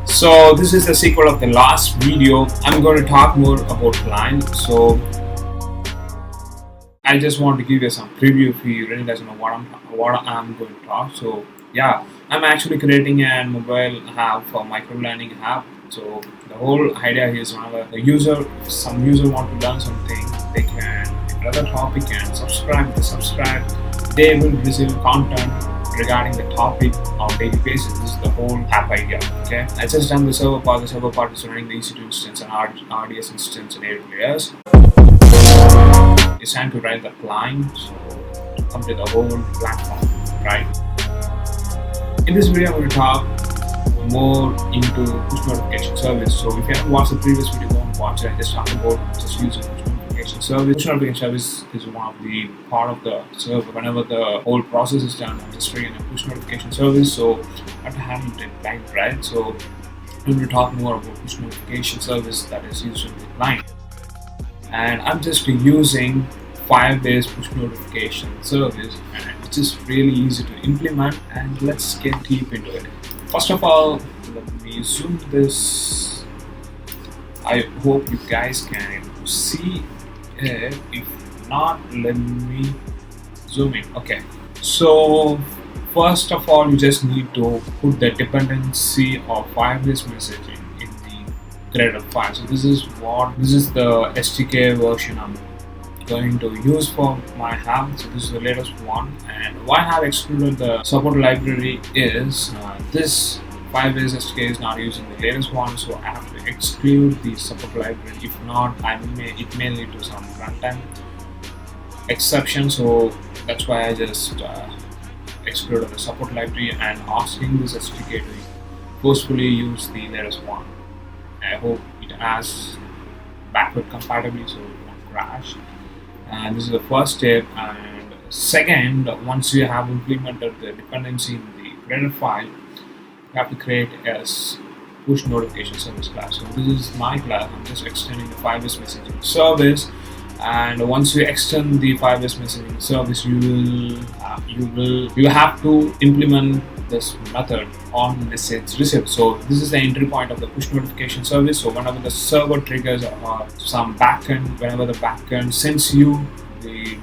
So this is the sequel of the last video. I'm going to talk more about line. So I just want to give you some preview if you really doesn't know what I'm going to talk. So yeah, I'm actually creating a mobile app for microlearning app. So the whole idea is whenever some user want to learn something, they can another topic and subscribe. They will receive content regarding the topic on daily basis. This is the whole app idea. Okay, I just done the server part. The server part is running the EC2 instance and RDS instance and AWS. It's time to write the client, so to complete the whole platform, right? In this video, I'm going to talk more into push notification service. So if you haven't watched the previous video, go and watch it. I just talked about just using push notification service. Push notification service is one of the part of the server. Whenever the whole process is done, I'm just triggering a push notification service. So I have to handle it right? So I'm going to talk more about push notification service that is used in the client. And I'm just using Firebase push notification service, and it's just really easy to implement. And let's get deep into it. First of all, let me zoom this. I hope you guys can see it. If not, let me zoom in. Okay, so first of all, you just need to put the dependency of Firebase messaging in the created file. So this is the SDK version I'm going to use for my app. So this is the latest one, and why I have excluded the support library is this Firebase SDK is not using the latest one, so I have to exclude the support library. If not, it may lead to some runtime exception. So that's why I just excluded the support library and asking this SDK to forcefully use the latest one. I hope it has backward compatibility so it won't crash. And this is the first step. And second, once you have implemented the dependency in the created file, you have to create a push notification service class. So this is my class. I'm just extending the Firebase messaging service. And once you extend the Firebase messaging service, you have to implement this method on message received. So this is the entry point of the push notification service. So whenever the server triggers some backend, whenever the backend sends you the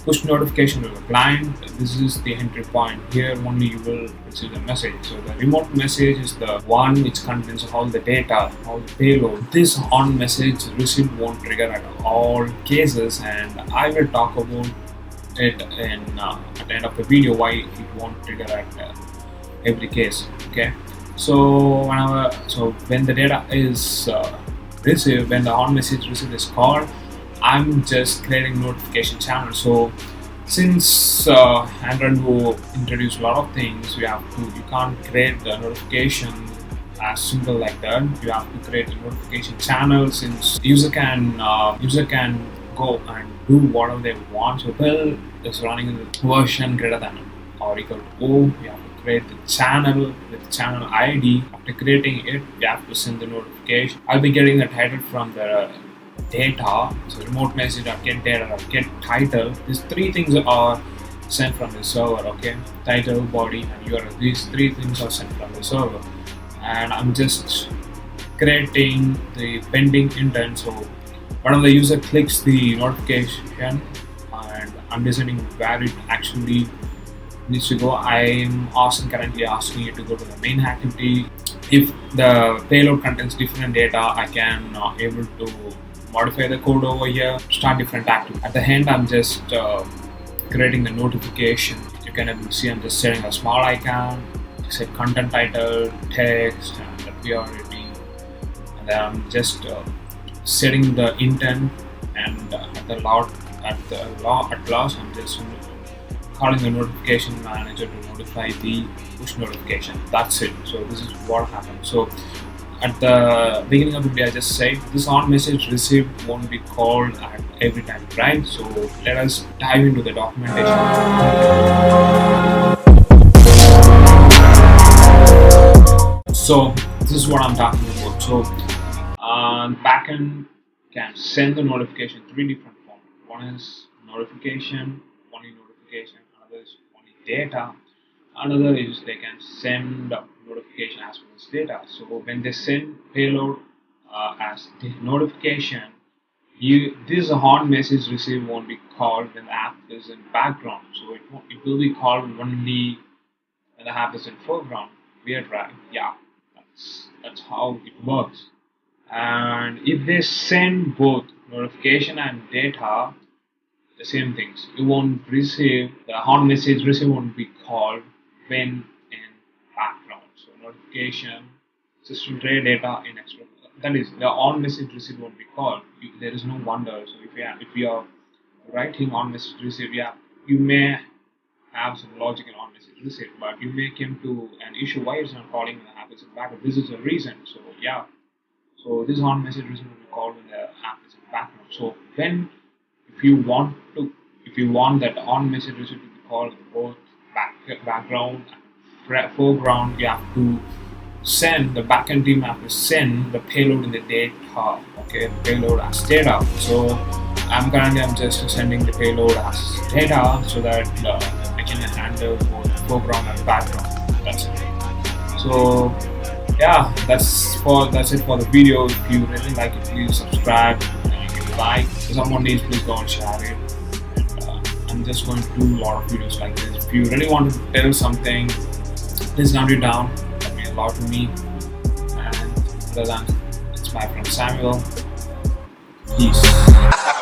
push notification to the client, this is the entry point. Here only you will receive the message. So the remote message is the one which contains all the data, all the payload. This on message received won't trigger at all cases, and I will talk about it in at the end of the video why it won't trigger at every case. Okay, so when the data is received, when the on message received is called, I'm just creating notification channel. So since Android will introduce a lot of things, you can't create the notification as simple like that. You have to create a notification channel, since user can go and do whatever they want. So Bill is running in the version greater than or equal to O. You have to create the channel with channel ID. After creating it, you have to send the notification. I'll be getting the title from the data. So remote message or get data or get title. These three things are sent from the server. Okay, title, body, and URL. These three things are sent from the server, and I'm just creating the pending intent. So whenever the user clicks the notification, and I'm deciding where it actually needs to go. I'm currently asking it to go to the main activity. If the payload contains different data, I can able to modify the code over here, start different activity. At the end, I'm just creating the notification. You can able to see I'm just setting a small icon, say content title, text, and the priority, and then I'm just setting the intent, and at last I'm just calling the notification manager to notify the push notification. That's it. So this is what happened. So at the beginning of the video, I just said this on message received won't be called at every time, right? So let us dive into the documentation. So this is what I'm talking about. So backend can send the notification three different forms. One is notification, only notification, another is data. Another is they can send notification as well as data. So when they send payload as the notification, this horn message received won't be called when the app is in background. So it will be called only when the app is in foreground. Weird, right? Yeah, that's how it works. And if they send both notification and data, the same things. You won't receive the horn message receive won't be called when in background. So notification, system tray data in extra. That is the on message receive won't be called. There is no wonder. So if you are writing on message receive, yeah, you may have some logic in on message receive, but you may come to an issue why it's not calling the app is in background. This is the reason. So yeah, so this on message receive will be called when the app is in background. So when if you want to if you want that on message receive to be called both background and foreground, you have to send the backend team have to send the payload in the data. Okay, the payload as data. So I'm just sending the payload as data so that I can handle both foreground and background. That's it. So yeah, that's it for the video. If you really like it, please subscribe. And if you like, if someone needs, please go and share it. I'm just going to do a lot of videos like this. If you really want to tell something, please note it down. That means a lot to me. And other than it's my friend Samuel. Peace.